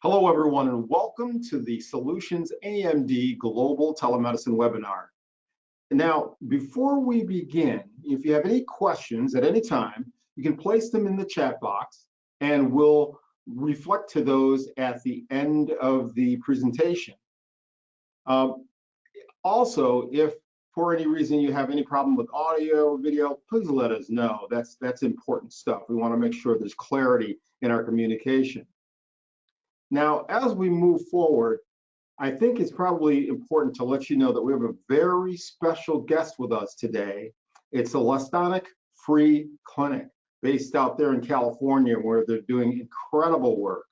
Hello, everyone, and welcome to the Solutionz AMD Global Telemedicine webinar. Now, before we begin, if you have any questions at any time, you can place them in the chat box and we'll reflect to those at the end of the presentation. Also, if for any reason you have any problem with audio, video, please let us know. That's important stuff. We want to make sure there's clarity in our communication. Now, as we move forward, I think it's probably important to let you know that we have a very special guest with us today. It's a Lastonic free clinic based out there in California where they're doing incredible work.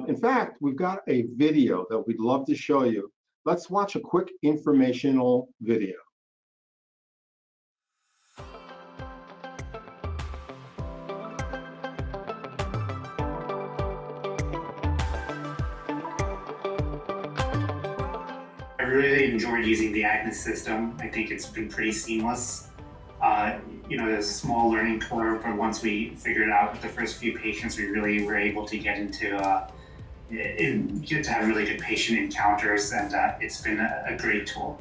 In fact, we've got a video that we'd love to show you. Let's watch a quick informational video. I really enjoyed using the Agnes system. I think it's been pretty seamless. There's a small learning curve, but once we figured out with the first few patients, we really were able to get to have really good patient encounters, and it's been a great tool.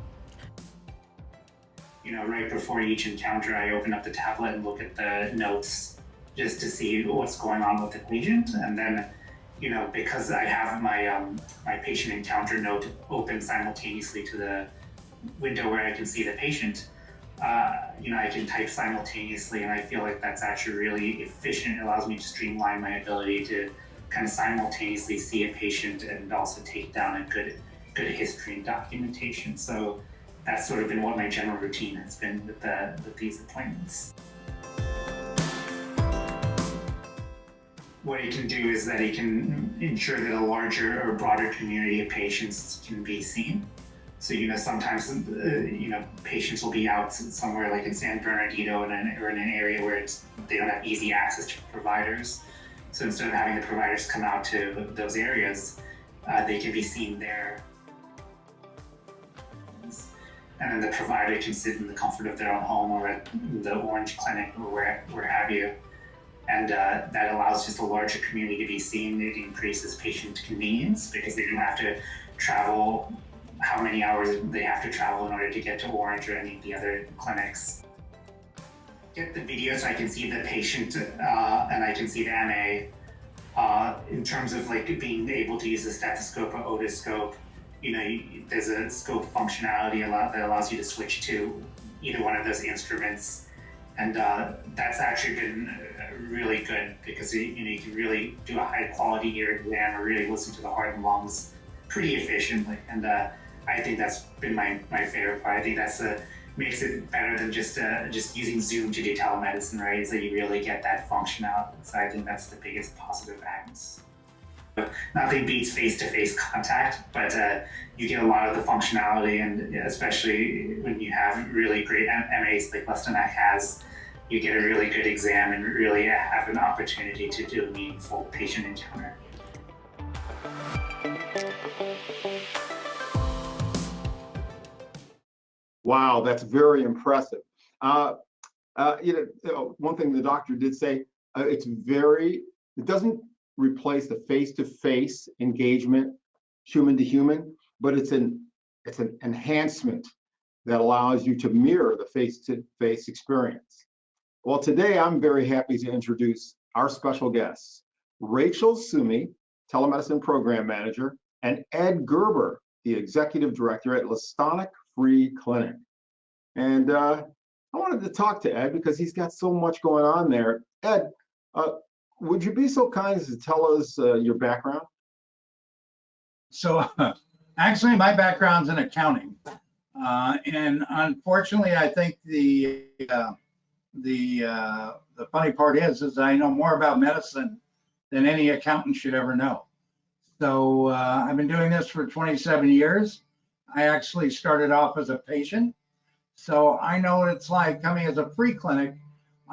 Right before each encounter, I open up the tablet and look at the notes just to see what's going on with the patient, and then because I have my patient encounter note open simultaneously to the window where I can see the patient, I can type simultaneously, and I feel like that's actually really efficient. It allows me to streamline my ability to kind of simultaneously see a patient and also take down a good history and documentation. So that's sort of been what my general routine has been with these appointments. What it can do is that it can ensure that a larger or broader community of patients can be seen. So, sometimes, patients will be out somewhere like in San Bernardino or in an area where they don't have easy access to providers. So instead of having the providers come out to those areas, they can be seen there. And then the provider can sit in the comfort of their own home or at the Orange Clinic or where have you. And that allows just a larger community to be seen. It increases patient convenience because they don't have to travel how many hours they have to travel in order to get to Orange or any of the other clinics. Get the video so I can see the patient and I can see the MA. In terms of being able to use a stethoscope or otoscope, there's a scope functionality that allows you to switch to either one of those instruments. And that's actually been really good because you can really do a high quality ear exam or really listen to the heart and lungs pretty efficiently. And I think that's been my favorite part. I think that's makes it better than just using Zoom to do telemedicine, right? Is that you really get that functionality. So I think that's the biggest positive Agnes. Nothing beats face-to-face contact, but you get a lot of the functionality, and especially when you have really great MAs like Lastonic has, you get a really good exam and really have an opportunity to do a meaningful patient encounter. Wow, that's very impressive. One thing the doctor did say, it doesn't replace the face-to-face engagement, human to human, but it's an enhancement that allows you to mirror the face-to-face experience. Well, today I'm very happy to introduce our special guests, Rachel Sumi, Telemedicine Program Manager, and Ed Gerber, the Executive Director at Lastonic Free Clinic. And I wanted to talk to Ed because he's got so much going on there. Ed, would you be so kind as to tell us your background? So actually my background's in accounting. And unfortunately, I think the funny part is I know more about medicine than any accountant should ever know. So I've been doing this for 27 years. I actually started off as a patient. So I know what it's like coming as a free clinic.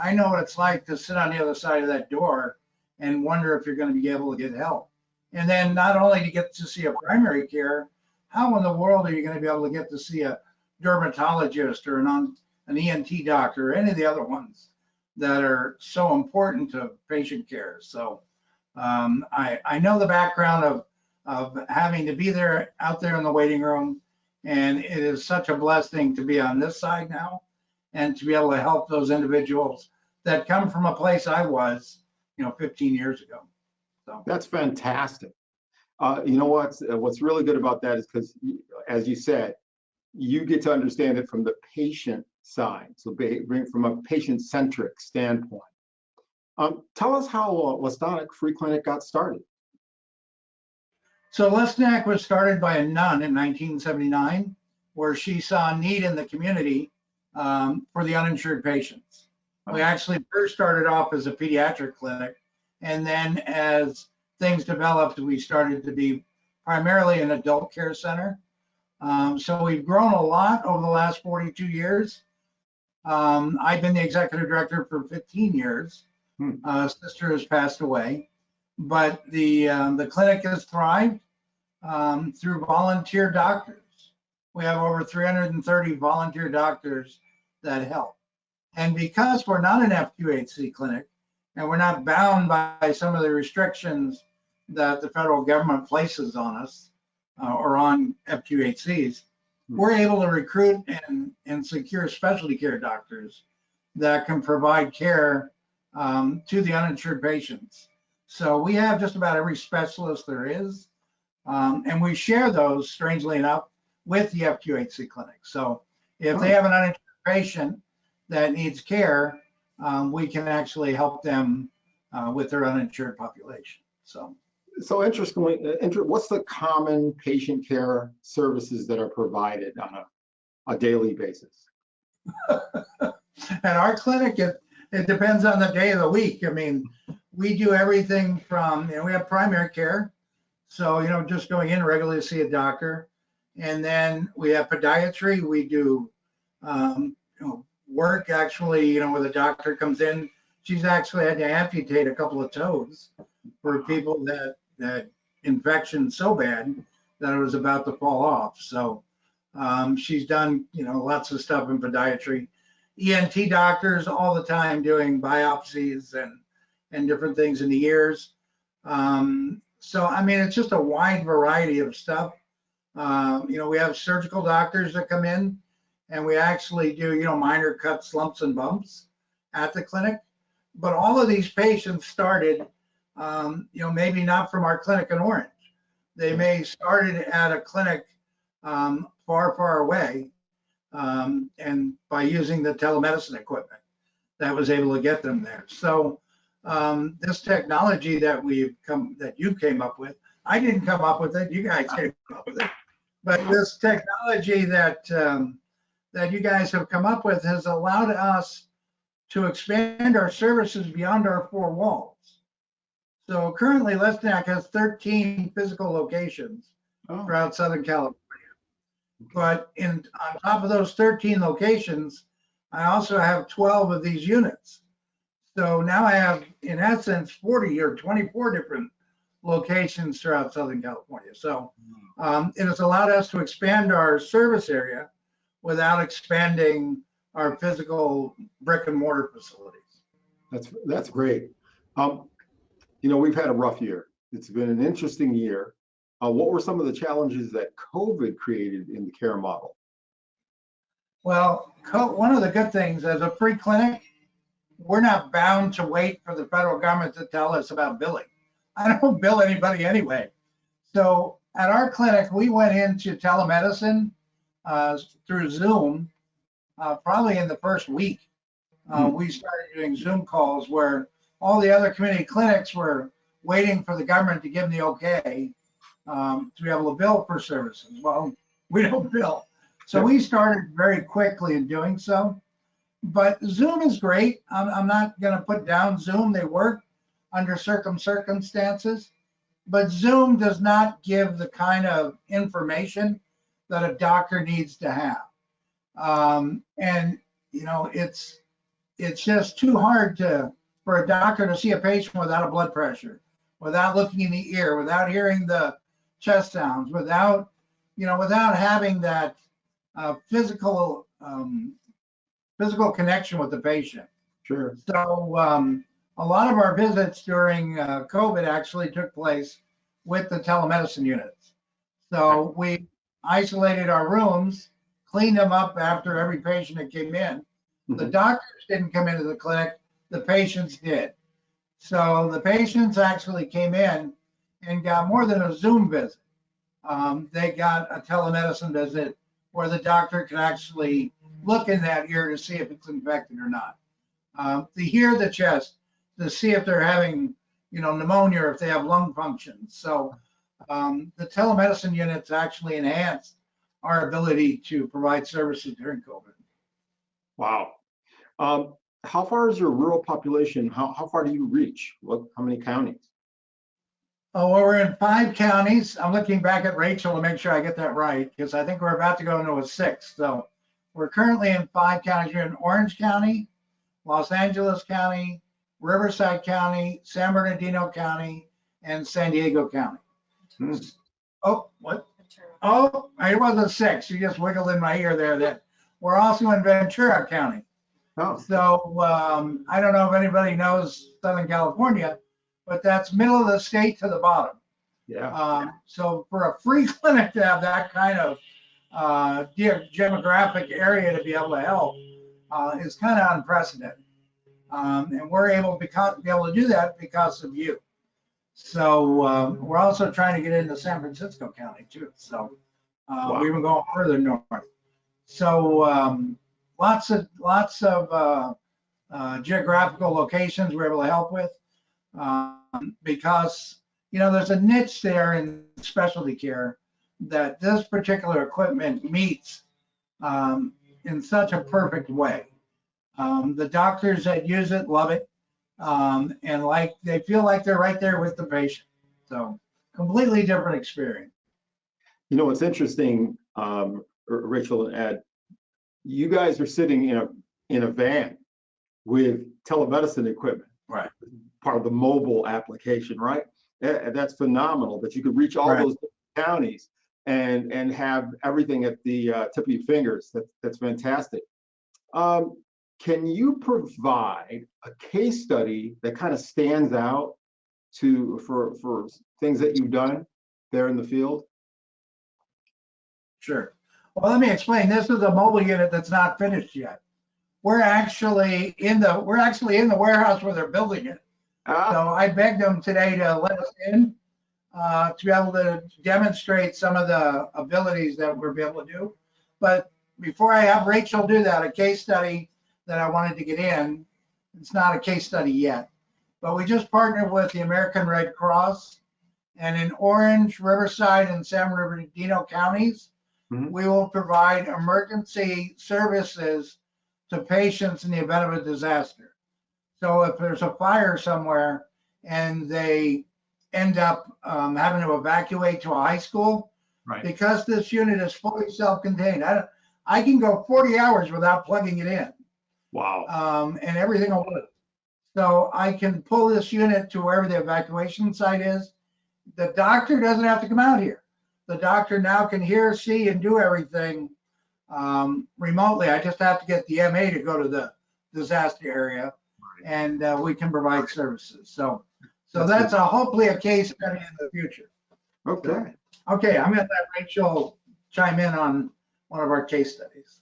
I know what it's like to sit on the other side of that door and wonder if you're going to be able to get help. And then not only to get to see a primary care, how in the world are you going to be able to get to see a dermatologist or an ENT doctor or any of the other ones that are so important to patient care? So I know the background of having to be there out there in the waiting room, and it is such a blessing to be on this side now and to be able to help those individuals that come from a place I was, 15 years ago. So That's fantastic. You know what's really good about that is because, as you said, you get to understand it from the patient side. So bring from a patient-centric standpoint. Tell us how Lestonic Free Clinic got started. So Lesniak was started by a nun in 1979, where she saw a need in the community for the uninsured patients. We actually first started off as a pediatric clinic, and then as things developed, we started to be primarily an adult care center. So we've grown a lot over the last 42 years. I've been the executive director for 15 years. Sister has passed away, but the clinic has thrived through volunteer doctors. We have over 330 volunteer doctors that help. And because we're not an FQHC clinic and we're not bound by some of the restrictions that the federal government places on us or on FQHCs, we're able to recruit and secure specialty care doctors that can provide care to the uninsured patients. So we have just about every specialist there is. And we share those, strangely enough, with the FQHC clinic. So if they have an uninsured patient that needs care, we can actually help them with their uninsured population. So interestingly, what's the common patient care services that are provided on a daily basis? At our clinic, it depends on the day of the week. I mean, we do everything from, we have primary care. So, just going in regularly to see a doctor. And then we have podiatry. We do work actually, where the doctor comes in. She's actually had to amputate a couple of toes for people that infection so bad that it was about to fall off. So she's done, lots of stuff in podiatry. ENT doctors all the time doing biopsies and different things in the ears. So, I mean, it's just a wide variety of stuff. We have surgical doctors that come in and we actually do, minor cuts, lumps and bumps at the clinic. But all of these patients started, maybe not from our clinic in Orange. They may started at a clinic far, far away and by using the telemedicine equipment that was able to get them there. So this technology that you came up with, I didn't come up with it, you guys came up with it, but this technology that you guys have come up with has allowed us to expand our services beyond our four walls. So currently Lesniak has 13 physical locations throughout Southern California. But on top of those 13 locations, I also have 12 of these units. So now I have, in essence, 40 or 24 different locations throughout Southern California. So it has allowed us to expand our service area without expanding our physical brick and mortar facilities. That's great. We've had a rough year. It's been an interesting year. What were some of the challenges that COVID created in the care model? Well, one of the good things as a free clinic, we're not bound to wait for the federal government to tell us about billing. I don't bill anybody anyway. So at our clinic, we went into telemedicine through Zoom probably in the first week. We started doing Zoom calls where all the other community clinics were waiting for the government to give them the okay to be able to bill for services. Well, we don't bill. So we started very quickly in doing so. But Zoom is great. I'm not going to put down Zoom. They work under certain circumstances. But Zoom does not give the kind of information that a doctor needs to have. It's just too hard for a doctor to see a patient without a blood pressure, without looking in the ear, without hearing the chest sounds, without having that physical connection with the patient. Sure. So a lot of our visits during COVID actually took place with the telemedicine units. So we isolated our rooms, cleaned them up after every patient that came in. The doctors didn't come into the clinic, the patients did. So the patients actually came in and got more than a Zoom visit. They got a telemedicine visit where the doctor can actually look in that ear to see if it's infected or not. To hear the chest, to see if they're having, pneumonia or if they have lung function. So the telemedicine units actually enhanced our ability to provide services during COVID. Wow. How far is your rural population? How far do you reach? How many counties? Oh, well, we're in 5 counties. I'm looking back at Rachel to make sure I get that right, because I think we're about to go into a 6th. So we're currently in 5 counties. We're in Orange County, Los Angeles County, Riverside County, San Bernardino County, and San Diego County. Oh, what? Oh, it wasn't 6. You just wiggled in my ear there. That we're also in Ventura County. Oh, So I don't know if anybody knows Southern California, but that's middle of the state to the bottom. yeah. So for a free clinic to have that kind of demographic area to be able to help is kind of unprecedented. And we're able to be able to do that because of you. So we're also trying to get into San Francisco County too. So we've been going further north. So lots of geographical locations we're able to help with because there's a niche there in specialty care that this particular equipment meets in such a perfect way. The doctors that use it love it, and they feel like they're right there with the patient. So completely different experience. What's interesting, Rachel and Ed, you guys are sitting in a van with telemedicine equipment, right? Part of the mobile application, right? That's phenomenal that you could reach all those counties and have everything at the tip of your fingers. That's fantastic. Can you provide a case study that kind of stands out for things that you've done there in the field? Sure. Well, let me explain. This is a mobile unit that's not finished yet. We're actually in the warehouse where they're building it. So I begged them today to let us in to be able to demonstrate some of the abilities that we'll be able to do. But before I have Rachel do that, a case study that I wanted to get in, it's not a case study yet, but we just partnered with the American Red Cross, and in Orange, Riverside, and San Bernardino counties, we will provide emergency services to patients in the event of a disaster. So if there's a fire somewhere and they end up having to evacuate to a high school, because this unit is fully self-contained, I can go 40 hours without plugging it in. Wow. And everything will work. So I can pull this unit to wherever the evacuation site is. The doctor doesn't have to come out here. The doctor now can hear, see, and do everything remotely. I just have to get the MA to go to the disaster area, and we can provide services. So that's hopefully a case study in the future. Okay. Okay, I'm gonna let Rachel chime in on one of our case studies.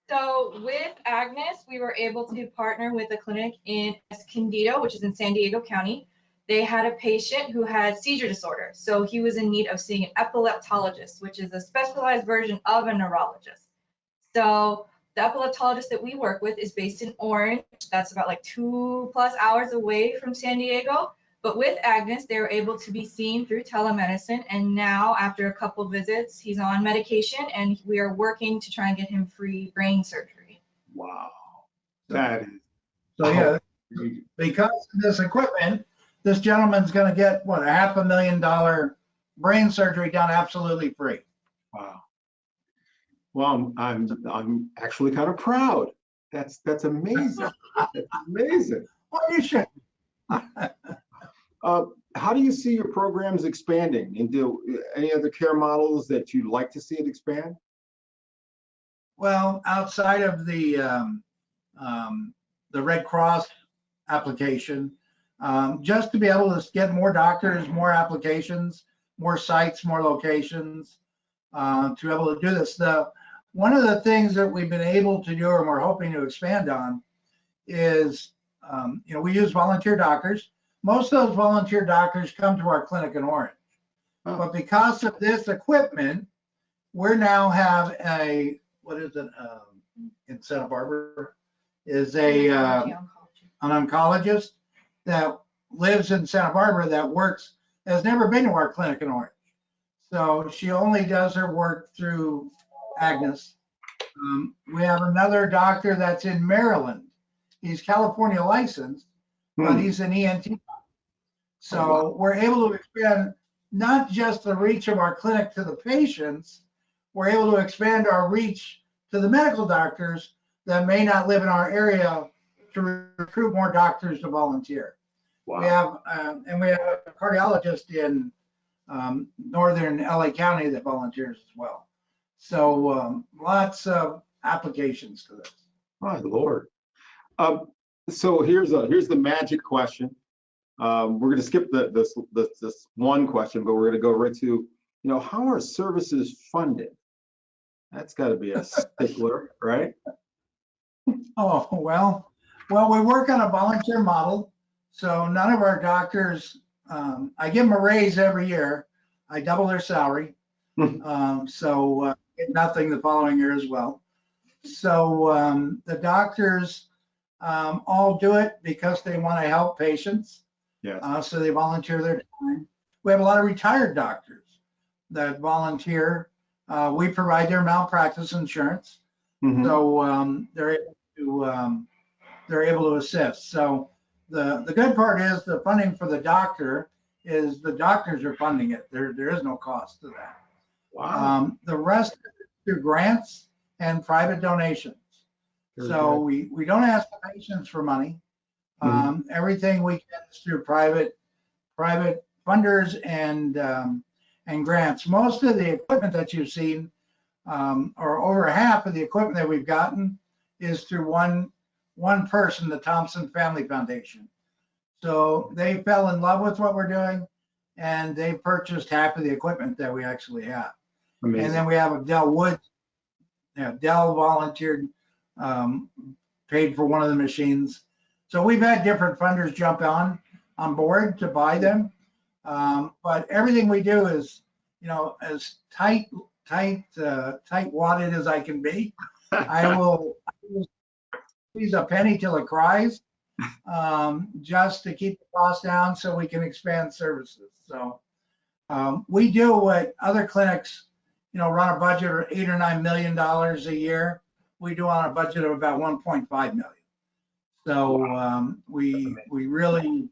So with Agnes, we were able to partner with a clinic in Escondido, which is in San Diego County. They had a patient who had seizure disorder. So he was in need of seeing an epileptologist, which is a specialized version of a neurologist. So the epileptologist that we work with is based in Orange. That's about like 2+ hours away from San Diego. But with Agnes, they were able to be seen through telemedicine. And now after a couple visits, he's on medication and we are working to try and get him free brain surgery. Wow. That is. So yeah, because of this equipment, this gentleman's going to get what, $500,000 brain surgery done absolutely free. Wow. Well, I'm actually kind of proud. That's amazing. That's amazing. Well, you should. How do you see your programs expanding into any other care models that you'd like to see it expand? Well, outside of the Red Cross application, just to be able to get more doctors, more applications, more sites, more locations, to be able to do this. One of the things that we've been able to do and we're hoping to expand on is, we use volunteer doctors. Most of those volunteer doctors come to our clinic in Orange. Oh. But because of this equipment, we now have a, what is it, in Santa Barbara, is an oncologist that lives in Santa Barbara that works, has never been to our clinic in Orange. So she only does her work through Agnes. We have another doctor that's in Maryland. He's California licensed, but he's an ENT. So we're able to expand not just the reach of our clinic to the patients, we're able to expand our reach to the medical doctors that may not live in our area to recruit more doctors to volunteer. Wow. We have, and we have a cardiologist in northern LA County that volunteers as well. So lots of applications to this. My Lord. So here's the magic question. We're going to skip this one question, but we're going to go right to, how are services funded? That's got to be a stickler, right? Oh, well, we work on a volunteer model. So none of our doctors, I give them a raise every year. I double their salary. So get nothing the following year as well. So the doctors all do it because they want to help patients. Yes. So they volunteer their time. We have a lot of retired doctors that volunteer. We provide their malpractice insurance. Mhm. So they're able to assist. So the good part is the funding for the doctor is the doctors are funding it. There is no cost to that. Wow. The rest is through grants and private donations. Very So good. we don't ask the patients for money. Everything we get is through private funders and grants. Most of the equipment that you've seen, or over half of the equipment that we've gotten, is through one person, the Thompson Family Foundation. So they fell in love with what we're doing, and they purchased half of the equipment that we actually have. Amazing. And then we have Dell Woods. Dell volunteered, paid for one of the machines. So we've had different funders jump on board to buy them. But everything we do is, as tight wadded as I can be. I will squeeze a penny till it cries, just to keep the cost down so we can expand services. So we do what other clinics, run a budget of $8 or $9 million a year. We do on a budget of about 1.5 million. So we really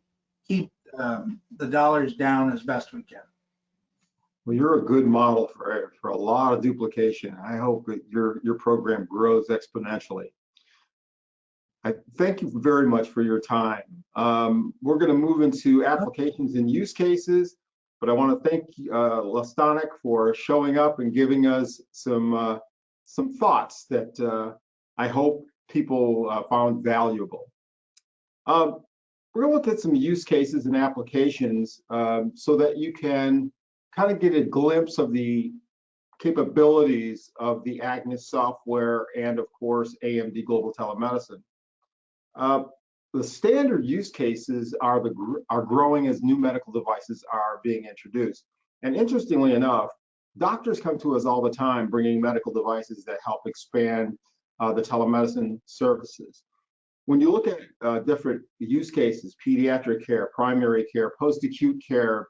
keep the dollars down as best we can. Well, you're a good model for a lot of duplication. I hope that your program grows exponentially. I thank you very much for your time. We're going to move into applications and use cases, but I want to thank Lastonic for showing up and giving us some thoughts that I hope people found valuable. We're going to look at some use cases and applications so that you can kind of get a glimpse of the capabilities of the Agnes software and, of course, AMD Global Telemedicine. The standard use cases are growing as new medical devices are being introduced. And interestingly enough, doctors come to us all the time bringing medical devices that help expand the telemedicine services. When you look at different use cases, pediatric care, primary care, post-acute care,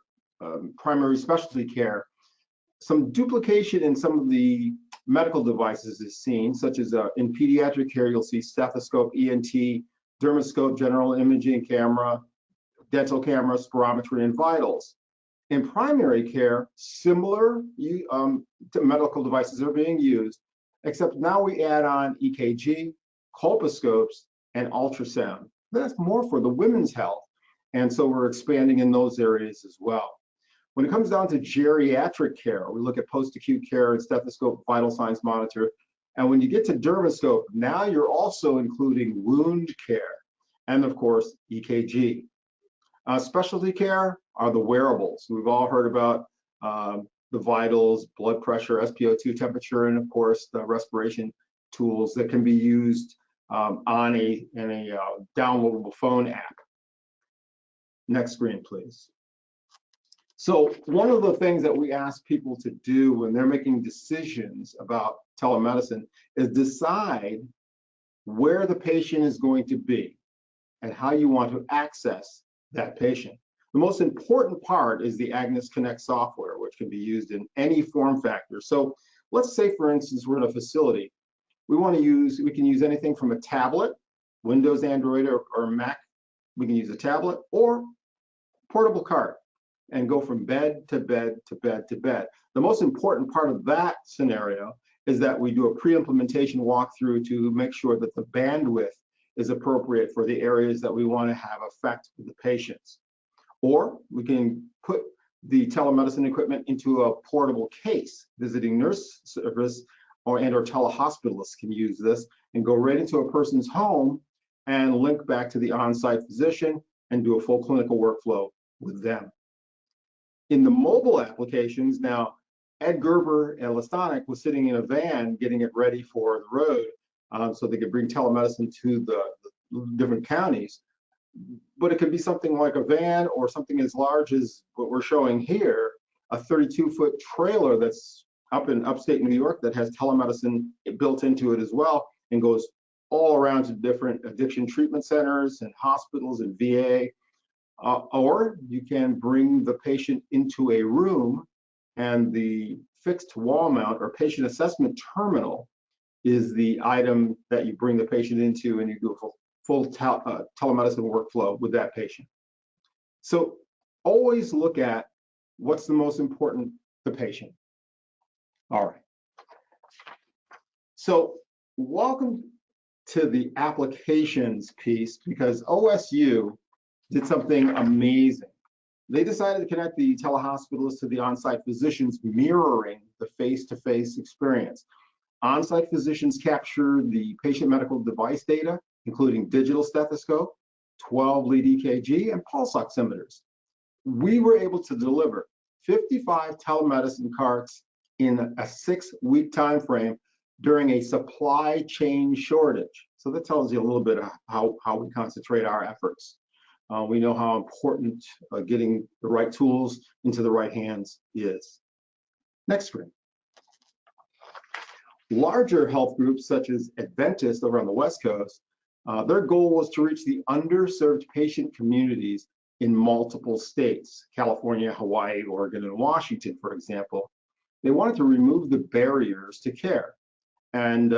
primary specialty care, some duplication in some of the medical devices is seen, such as in pediatric care, you'll see stethoscope, ENT, dermoscope, general imaging camera, dental camera, spirometry, and vitals. In primary care, similar medical devices are being used, except now we add on EKG, colposcopes, and ultrasound. That's more for the women's health. And so we're expanding in those areas as well. When it comes down to geriatric care, we look at post-acute care and stethoscope, vital signs monitor. And when you get to dermoscope, now you're also including wound care and, of course, EKG. Specialty care are the wearables. We've all heard about the vitals, blood pressure, SpO2 temperature, and of course the respiration tools that can be used on a downloadable phone app. Next screen, please. So one of the things that we ask people to do when they're making decisions about telemedicine is decide where the patient is going to be and how you want to access that patient. The most important part is the Agnes Connect software, which can be used in any form factor. So let's say, for instance, we're in a facility. We can use anything from a tablet, Windows, Android, or Mac. We can use a tablet or portable cart and go from bed to bed to bed to bed. The most important part of that scenario is that we do a pre-implementation walkthrough to make sure that the bandwidth is appropriate for the areas that we want to have effect with the patients. Or we can put the telemedicine equipment into a portable case. Visiting nurse service or telehospitalists can use this and go right into a person's home and link back to the on-site physician and do a full clinical workflow with them. In the mobile applications, now, Ed Gerber and Lastonic was sitting in a van getting it ready for the road so they could bring telemedicine to the different counties. But it could be something like a van or something as large as what we're showing here, a 32-foot trailer that's up in upstate New York that has telemedicine built into it as well and goes all around to different addiction treatment centers and hospitals and VA. Or you can bring the patient into a room, and the fixed wall mount or patient assessment terminal is the item that you bring the patient into, and you do a full telemedicine workflow with that patient. So always look at what's the most important, the patient. All right. So welcome to the applications piece, because OSU did something amazing. They decided to connect the telehospitalists to the on-site physicians, mirroring the face-to-face experience. On-site physicians capture the patient medical device data, including digital stethoscope, 12 lead EKG, and pulse oximeters. We were able to deliver 55 telemedicine carts in a 6-week time frame during a supply chain shortage. So that tells you a little bit of how we concentrate our efforts. We know how important getting the right tools into the right hands is. Next screen. Larger health groups such as Adventist over on the West Coast, their goal was to reach the underserved patient communities in multiple states, California, Hawaii, Oregon, and Washington, for example. They wanted to remove the barriers to care. And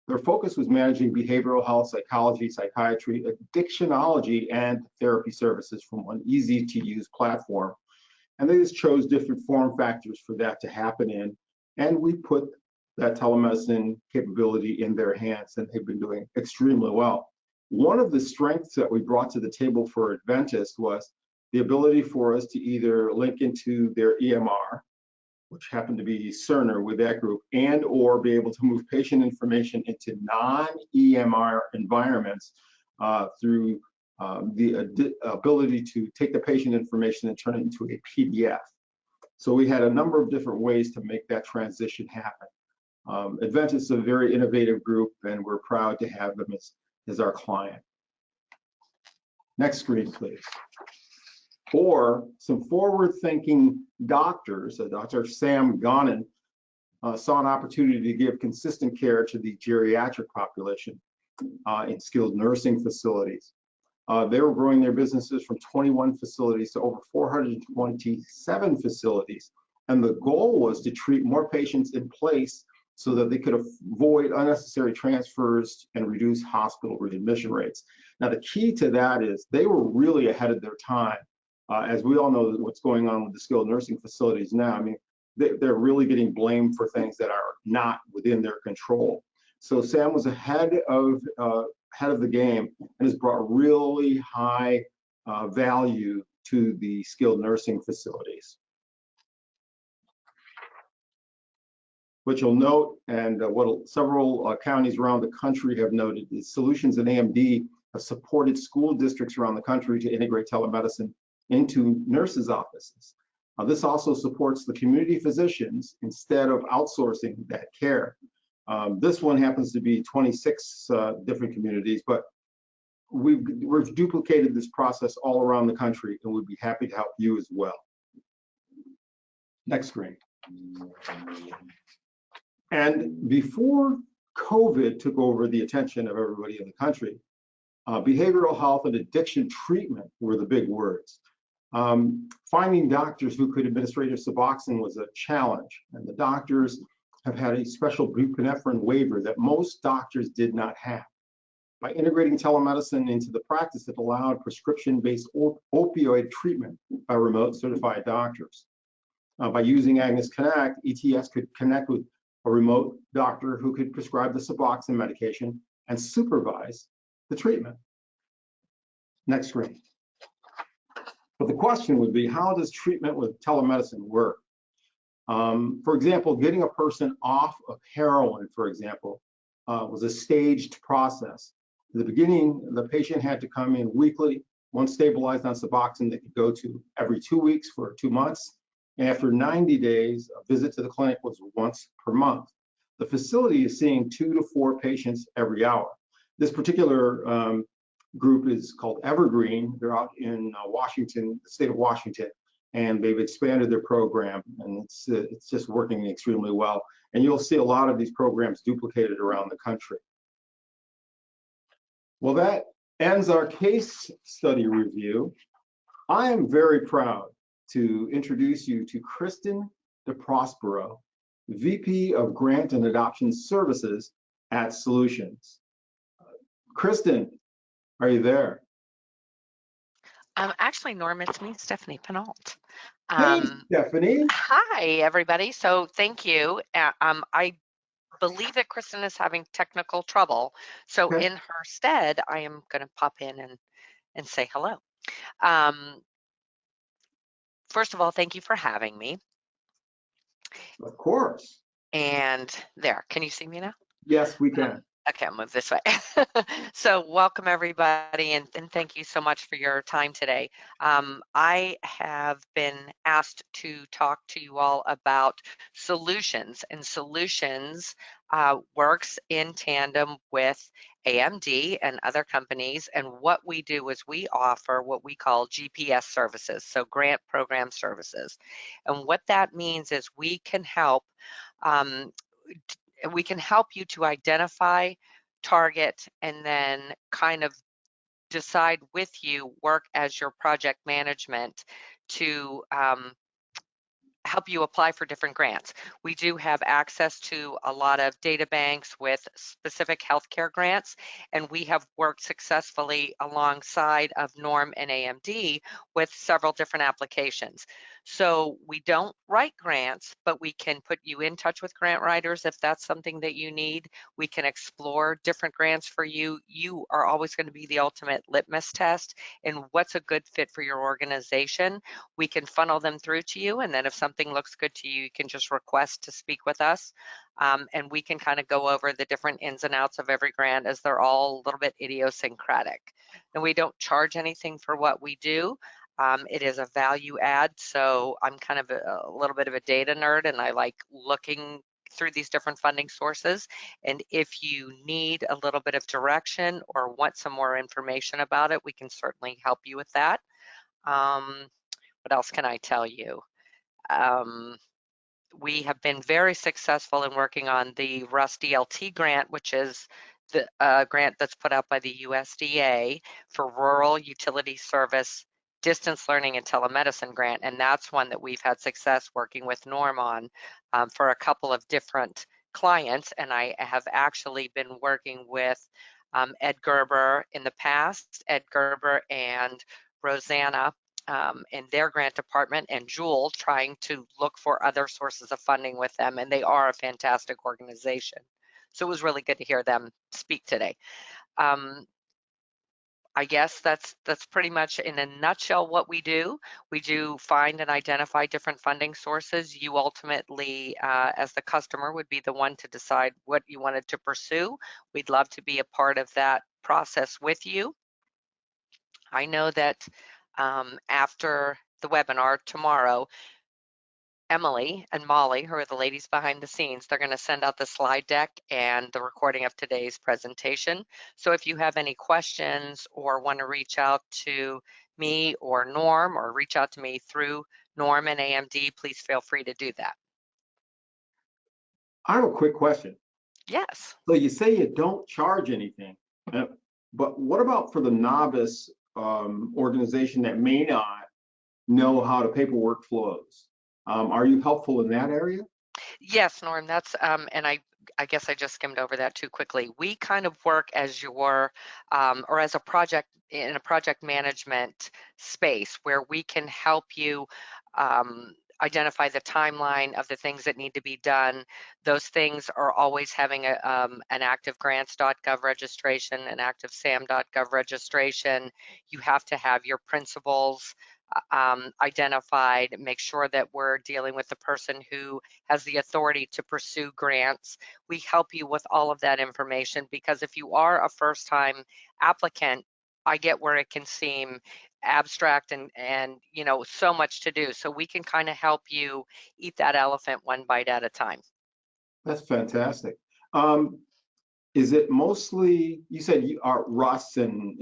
their focus was managing behavioral health, psychology, psychiatry, addictionology, and therapy services from one easy-to-use platform. And they just chose different form factors for that to happen in. And we put that telemedicine capability in their hands, and they've been doing extremely well. One of the strengths that we brought to the table for Adventist was the ability for us to either link into their EMR, which happened to be Cerner with that group, and or be able to move patient information into non-EMR environments through the ability to take the patient information and turn it into a PDF. So we had a number of different ways to make that transition happen. Adventist is a very innovative group, and we're proud to have them as our client. Next screen, please. Or some forward-thinking doctors, Dr. Sam Gonin saw an opportunity to give consistent care to the geriatric population in skilled nursing facilities. They were growing their businesses from 21 facilities to over 427 facilities. And the goal was to treat more patients in place so that they could avoid unnecessary transfers and reduce hospital readmission rates. Now, the key to that is they were really ahead of their time. As we all know what's going on with the skilled nursing facilities now, I mean, they're really getting blamed for things that are not within their control. So Sam was ahead of the game and has brought really high value to the skilled nursing facilities. What you'll note, and what several counties around the country have noted, is Solutionz and AMD supported school districts around the country to integrate telemedicine into nurses' offices. This also supports the community physicians instead of outsourcing that care. This one happens to be 26 different communities, but we've duplicated this process all around the country, and we'd be happy to help you as well. Next screen. And before COVID took over the attention of everybody in the country, behavioral health and addiction treatment were the big words. Finding doctors who could administer Suboxone was a challenge, and the doctors have had a special buprenorphine waiver that most doctors did not have. By integrating telemedicine into the practice, it allowed prescription-based opioid treatment by remote certified doctors. By using Agnes Connect, ETS could connect with a remote doctor who could prescribe the Suboxone medication and supervise the treatment. Next screen. But the question would be, how does treatment with telemedicine work? For example, getting a person off of heroin, for example, was a staged process. In the beginning, the patient had to come in weekly. Once stabilized on Suboxone, they could go to every 2 weeks for 2 months. And after 90 days, a visit to the clinic was once per month. The facility is seeing 2 to 4 patients every hour. This particular group is called Evergreen. They're out in Washington, the state of Washington, and they've expanded their program, and it's just working extremely well. And you'll see a lot of these programs duplicated around the country. Well, that ends our case study review. I am very proud to introduce you to Kristen DeProspero, VP of Grant and Adoption Services at Solutionz. Kristen, are you there? Actually, Norm, it's me, Stephanie Penault. Hey, Stephanie. Hi, everybody. So thank you. I believe that Kristen is having technical trouble. So Okay. in her stead, I am going to pop in and say hello. First of all, thank you for having me. Of course. And there, can you see me now? Yes, we can. Okay, I'll move this way. So welcome everybody, and thank you so much for your time today. I have been asked to talk to you all about Solutionz, and Solutionz works in tandem with AMD and other companies, and what we do is we offer what we call GPS services, so grant program services. And what that means is we can help you to identify, target, and then kind of decide with you, work as your project management to help you apply for different grants. We do have access to a lot of data banks with specific healthcare grants, and we have worked successfully alongside of Norm and AMD with several different applications. So we don't write grants, but we can put you in touch with grant writers if that's something that you need. We can explore different grants for you. You are always going to be the ultimate litmus test in what's a good fit for your organization. We can funnel them through to you, and then if something looks good to you, you can just request to speak with us, and we can kind of go over the different ins and outs of every grant, as they're all a little bit idiosyncratic. And we don't charge anything for what we do. It is a value add, so I'm kind of a little bit of a data nerd, and I like looking through these different funding sources. And if you need a little bit of direction or want some more information about it, we can certainly help you with that. What else can I tell you? We have been very successful in working on the RUS DLT grant, which is the grant that's put out by the USDA for Rural Utility Service Distance Learning and Telemedicine grant. And that's one that we've had success working with Norm on for a couple of different clients. And I have actually been working with Ed Gerber in the past, Ed Gerber and Rosanna in their grant department, and Jewel trying to look for other sources of funding with them, and they are a fantastic organization. So it was really good to hear them speak today. I guess that's pretty much in a nutshell what we do. We do find and identify different funding sources. You ultimately, as the customer, would be the one to decide what you wanted to pursue. We'd love to be a part of that process with you. I know that after the webinar tomorrow, Emily and Molly, who are the ladies behind the scenes, they're going to send out the slide deck and the recording of today's presentation. So if you have any questions or want to reach out to me or Norm, or reach out to me through Norm and AMD, please feel free to do that. I have a quick question. Yes. So you say you don't charge anything, but what about for the novice organization that may not know how the paperwork flows? Are you helpful in that area? Yes, Norm, that's and I guess I just skimmed over that too quickly. We kind of work as your or as a project in a project management space where we can help you identify the timeline of the things that need to be done. Those things are always having an active grants.gov registration, an active sam.gov registration. You have to have your principals identified, make sure that we're dealing with the person who has the authority to pursue grants. We help you with all of that information, because if you are a first-time applicant, I get where it can seem abstract and you know, so much to do. So we can kind of help you eat that elephant one bite at a time. That's fantastic. Is it mostly, you said you are Russ and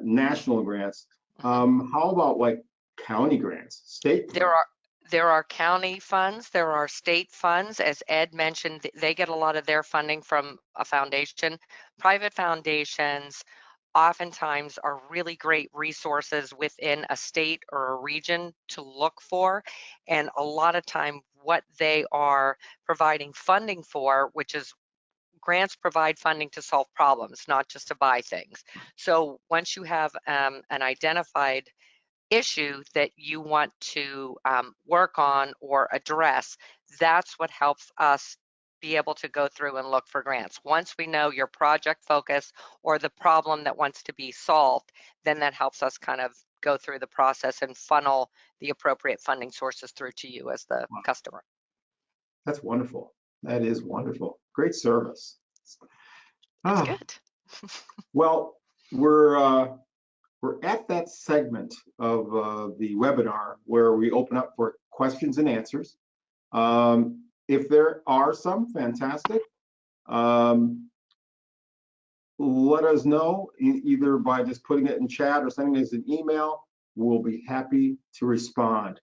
national grants. How about like county grants, state grants? There are county funds, there are state funds. As Ed mentioned, they get a lot of their funding from a foundation. Private foundations oftentimes are really great resources within a state or a region to look for. And a lot of time what they are providing funding for, which is grants provide funding to solve problems, not just to buy things. So once you have an identified issue that you want to work on or address, that's what helps us be able to go through and look for grants. Once we know your project focus or the problem that wants to be solved, then that helps us kind of go through the process and funnel the appropriate funding sources through to you as the Wow, customer. that's wonderful. That is wonderful. Great service. It's Ah, good. well, we're at that segment of the webinar where we open up for questions and answers. If there are some, fantastic. Let us know either by just putting it in chat or sending us an email. We'll be happy to respond.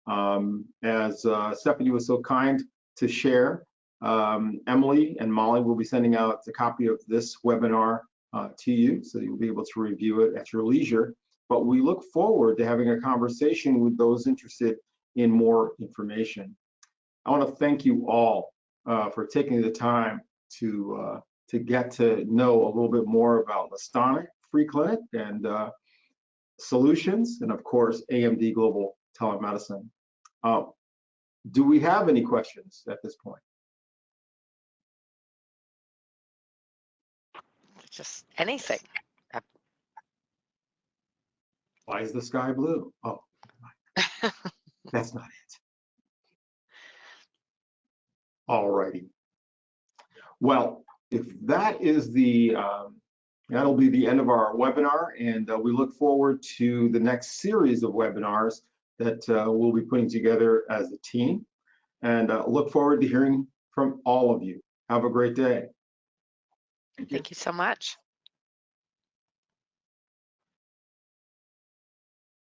As Stephanie was so kind to share, Emily and Molly will be sending out a copy of this webinar to you, so you'll be able to review it at your leisure. But we look forward to having a conversation with those interested in more information. I want to thank you all for taking the time to get to know a little bit more about Lastonic Free Clinic and Solutionz, and of course, AMD Global Telemedicine. Do we have any questions at this point? Just anything. Why is the sky blue? Oh, that's not it. All righty. Well, if that is that'll be the end of our webinar, and we look forward to the next series of webinars that we'll be putting together as a team, and look forward to hearing from all of you. Have a great day. Thank you so much.